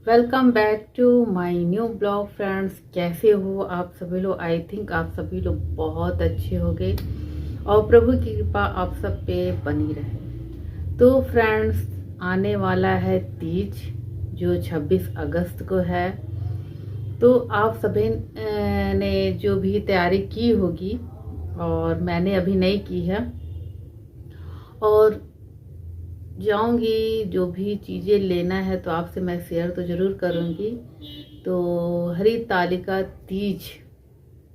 Welcome back to my new blog friends. कैसे हो आप सभी लोग? आई थिंक आप सभी लोग बहुत अच्छे होंगे और प्रभु की कृपा आप सब पे बनी रहे। तो फ्रेंड्स, आने वाला है तीज जो 26 अगस्त को है। तो आप सभी ने जो भी तैयारी की होगी और मैंने अभी नहीं की है, और जाऊंगी जो भी चीज़ें लेना है तो आपसे मैं शेयर तो ज़रूर करूंगी। तो हरितालिका तीज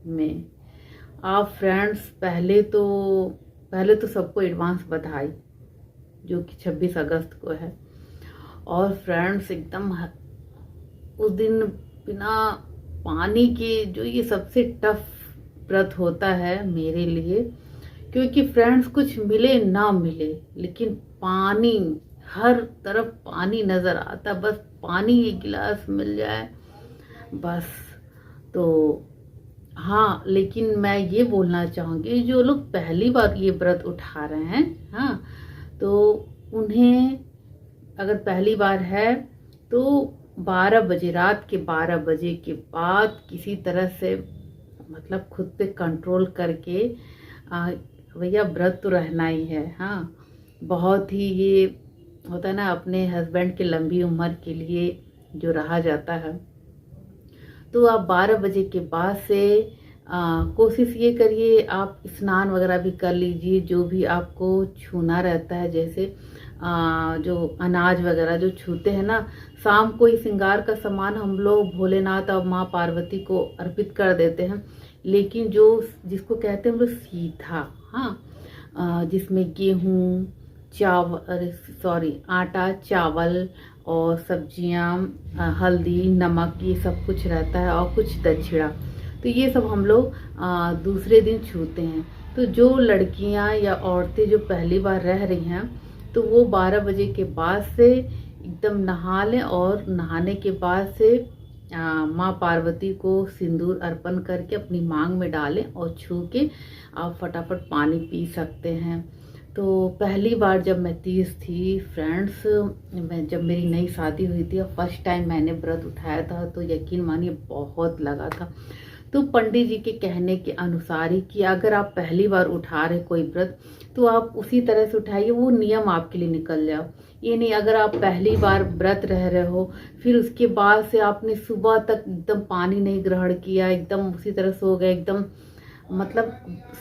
में आप फ्रेंड्स, पहले तो सबको एडवांस बधाई, जो कि 26 अगस्त को है। और फ्रेंड्स, एकदम उस दिन बिना पानी के जो ये सबसे टफ व्रत होता है मेरे लिए, क्योंकि फ्रेंड्स कुछ मिले ना मिले लेकिन पानी, हर तरफ पानी नजर आता, बस पानी एक गिलास मिल जाए बस। तो हाँ, लेकिन मैं ये बोलना चाहूँगी जो लोग पहली बार ये व्रत उठा रहे हैं, हाँ, तो उन्हें अगर पहली बार है तो 12 बजे, रात के 12 बजे के बाद किसी तरह से मतलब खुद पे कंट्रोल करके भैया व्रत तो रहना ही है। हाँ, बहुत ही ये होता है ना, अपने हस्बैंड की लंबी उम्र के लिए जो रहा जाता है। तो आप 12 बजे के बाद से कोशिश ये करिए, आप स्नान वगैरह भी कर लीजिए। जो भी आपको छूना रहता है, जैसे जो अनाज वगैरह जो छूते हैं ना, शाम को ही श्रृंगार का सामान हम लोग भोलेनाथ और माँ पार्वती को अर्पित कर देते हैं। लेकिन जो जिसको कहते हैं हम लोग सीधा, हाँ, जिसमें गेहूँ, चावल, सॉरी, आटा, चावल और सब्जियां, हल्दी, नमक, ये सब कुछ रहता है और कुछ दक्षिणा। तो ये सब हम लोग दूसरे दिन छूते हैं। तो जो लड़कियां या औरतें जो पहली बार रह रही हैं तो वो 12 बजे के बाद से एकदम नहा लें, और नहाने के बाद से माँ पार्वती को सिंदूर अर्पण करके अपनी मांग में डालें और छू के आप फटाफट पानी पी सकते हैं। तो पहली बार जब मैं तीज थी फ्रेंड्स, जब मेरी नई शादी हुई थी और फर्स्ट टाइम मैंने व्रत उठाया था, तो यकीन मानिए बहुत लगा था। तो पंडित जी के कहने के अनुसार ही कि अगर आप पहली बार उठा रहे कोई व्रत तो आप उसी तरह से उठाइए, वो नियम आपके लिए निकल जाओ। ये नहीं अगर आप पहली बार व्रत रह रहे हो फिर उसके बाद से आपने सुबह तक एकदम पानी नहीं ग्रहण किया, एकदम उसी तरह सो गए, एकदम मतलब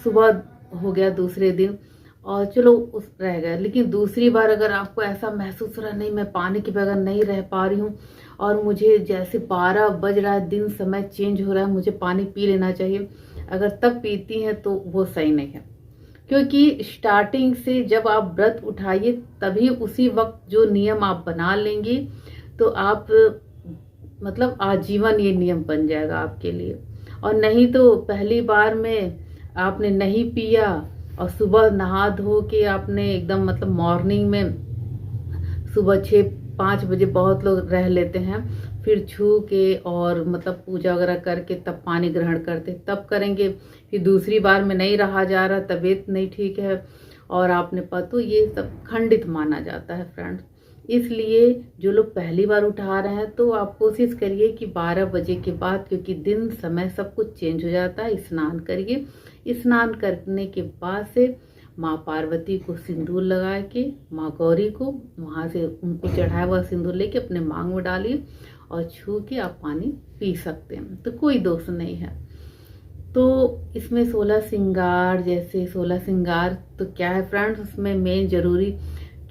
सुबह हो गया दूसरे दिन और चलो उस रह गए। लेकिन दूसरी बार अगर आपको ऐसा महसूस हो रहा है नहीं मैं पानी के बगैर नहीं रह पा रही हूँ और मुझे जैसे 12 बज रहा है, दिन समय चेंज हो रहा है, मुझे पानी पी लेना चाहिए, अगर तब पीती हैं तो वो सही नहीं है। क्योंकि स्टार्टिंग से जब आप व्रत उठाइए तभी उसी वक्त जो नियम आप बना लेंगी तो आप मतलब आजीवन ये नियम बन जाएगा आपके लिए। और नहीं तो पहली बार में आपने नहीं पिया और सुबह नहा धो के आपने एकदम मतलब मॉर्निंग में सुबह 6-5 बजे बहुत लोग रह लेते हैं, फिर छू के और मतलब पूजा वगैरह करके तब पानी ग्रहण करते, तब करेंगे। फिर दूसरी बार में नहीं रहा जा रहा, तबीयत नहीं ठीक है और आपने तो ये सब खंडित माना जाता है फ्रेंड्स। इसलिए जो लोग पहली बार उठा रहे हैं तो आप कोशिश करिए कि 12 बजे के बाद, क्योंकि दिन समय सब कुछ चेंज हो जाता है, स्नान करिए। स्नान करने के बाद से माँ पार्वती को सिंदूर लगा के, माँ गौरी को वहाँ से उनको चढ़ाया हुआ सिंदूर लेके अपने मांग में डालिए और छू के आप पानी पी सकते हैं, तो कोई दोष नहीं है। तो इसमें 16 श्रृंगार, जैसे 16 श्रृंगार तो क्या है फ्रेंड्स, उसमें मेन जरूरी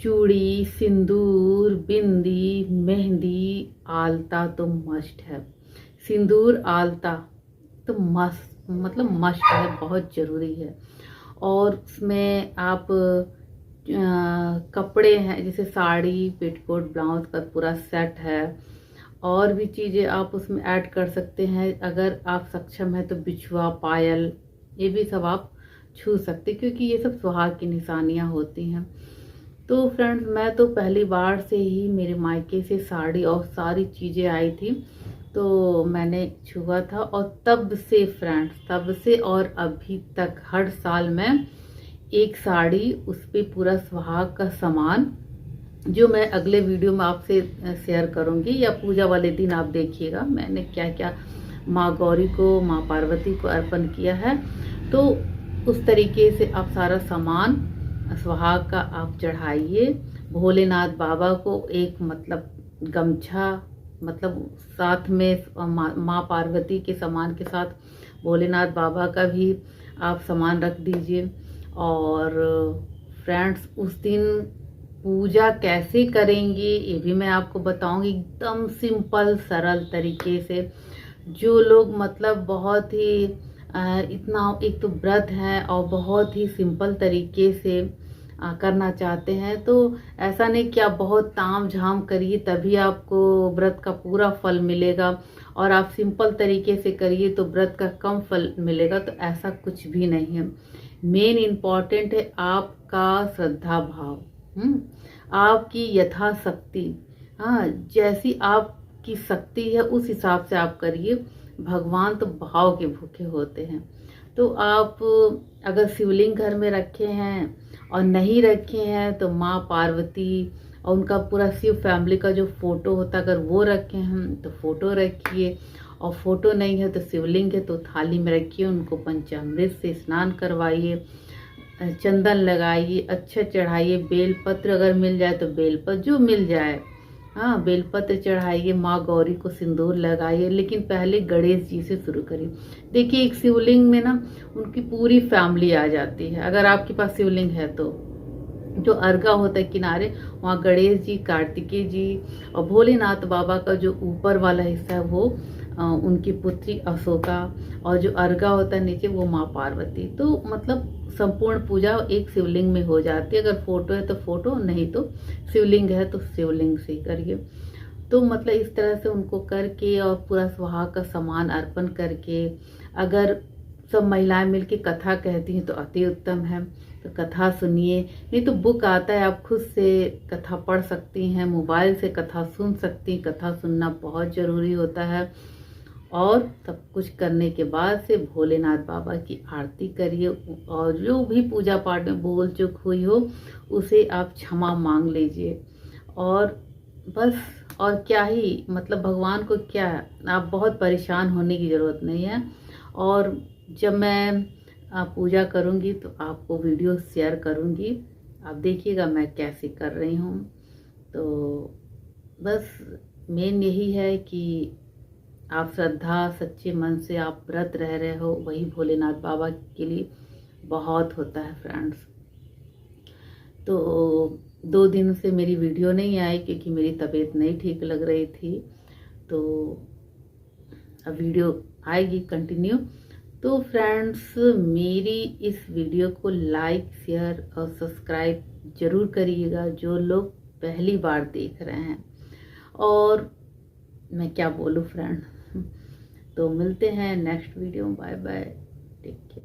चूड़ी, सिंदूर, बिंदी, मेहंदी, आलता तो मस्ट है। सिंदूर, आलता तो मस्त, मतलब मस्ट है, बहुत जरूरी है। और उसमें आप कपड़े हैं जैसे साड़ी, पेटीकोट, ब्लाउज का पूरा सेट है। और भी चीज़ें आप उसमें ऐड कर सकते हैं, अगर आप सक्षम हैं तो बिछुआ, पायल, ये भी सब आप छू सकते, क्योंकि ये सब सुहाग की निशानियां होती हैं। तो फ्रेंड्स, मैं तो पहली बार से ही मेरे मायके से साड़ी और सारी चीज़ें आई थी तो मैंने छुआ था, और तब से फ्रेंड्स, तब से और अभी तक हर साल मैं एक साड़ी, उस पर पूरा सुहाग का सामान जो मैं अगले वीडियो में आपसे शेयर करूंगी, या पूजा वाले दिन आप देखिएगा मैंने क्या क्या माँ गौरी को, माँ पार्वती को अर्पण किया है। तो उस तरीके से आप सारा सामान सुहाग का आप चढ़ाइए। भोलेनाथ बाबा को एक मतलब गमछा, मतलब साथ में माँ पार्वती के सामान के साथ भोलेनाथ बाबा का भी आप सामान रख दीजिए। और फ्रेंड्स, उस दिन पूजा कैसे करेंगे ये भी मैं आपको बताऊंगी, एकदम सिंपल सरल तरीके से। जो लोग मतलब बहुत ही इतना एक तो व्रत है और बहुत ही सिंपल तरीके से करना चाहते हैं, तो ऐसा नहीं कि आप बहुत ताम झाम करिए तभी आपको व्रत का पूरा फल मिलेगा, और आप सिंपल तरीके से करिए तो व्रत का कम फल मिलेगा। तो ऐसा कुछ भी नहीं है। मेन इम्पॉर्टेंट है आपका श्रद्धा भाव, आपकी यथाशक्ति। हाँ, जैसी आपकी शक्ति है उस हिसाब से आप करिए। भगवान तो भाव के भूखे होते हैं। तो आप अगर शिवलिंग घर में रखे हैं और नहीं रखे हैं तो माँ पार्वती और उनका पूरा शिव फैमिली का जो फोटो होता है, अगर वो रखे हैं तो फोटो रखिए, और फोटो नहीं है तो शिवलिंग है तो थाली में रखिए। उनको पंचामृत से स्नान करवाइए, चंदन लगाइए, अच्छा चढ़ाइए। बेलपत्र अगर मिल जाए तो बेलपत्र, जो मिल जाए, हाँ बेलपत्र चढ़ाइए। माँ गौरी को सिंदूर लगाइए, लेकिन पहले गणेश जी से शुरू करिए। देखिए, एक शिवलिंग में ना उनकी पूरी फैमिली आ जाती है। अगर आपके पास शिवलिंग है तो जो अर्घा होता है किनारे, वहाँ गणेश जी, कार्तिकेय जी और भोलेनाथ बाबा का जो ऊपर वाला हिस्सा है वो उनकी पुत्री अशोका, और जो अर्घा होता है नीचे वो माँ पार्वती। तो मतलब संपूर्ण पूजा एक शिवलिंग में हो जाती है। अगर फोटो है तो फोटो, नहीं तो शिवलिंग है तो शिवलिंग से करिए। तो मतलब इस तरह से उनको करके और पूरा सुहाग का सामान अर्पण करके, अगर सब महिलाएं मिलके कथा कहती हैं तो अति उत्तम है। तो कथा सुनिए, नहीं तो बुक आता है, आप खुद से कथा पढ़ सकती हैं, मोबाइल से कथा सुन सकती हैं। कथा सुनना बहुत ज़रूरी होता है। और सब कुछ करने के बाद से भोलेनाथ बाबा की आरती करिए, और जो भी पूजा पाठ में भूल चूक हुई हो उसे आप क्षमा मांग लीजिए। और बस, और क्या ही मतलब, भगवान को क्या, आप बहुत परेशान होने की ज़रूरत नहीं है। और जब मैं पूजा करूँगी तो आपको वीडियो शेयर करूँगी, आप देखिएगा मैं कैसे कर रही हूँ। तो बस मेन यही है कि आप श्रद्धा सच्चे मन से आप व्रत रह रहे हो, वही भोलेनाथ बाबा के लिए बहुत होता है फ्रेंड्स। तो 2 दिन से मेरी वीडियो नहीं आई क्योंकि मेरी तबीयत नहीं ठीक लग रही थी। तो अब वीडियो आएगी कंटिन्यू। तो फ्रेंड्स, मेरी इस वीडियो को लाइक, शेयर और सब्सक्राइब जरूर करिएगा जो लोग पहली बार देख रहे हैं। और मैं क्या बोलूँ फ्रेंड, तो मिलते हैं नेक्स्ट वीडियो में। Bye bye, take care.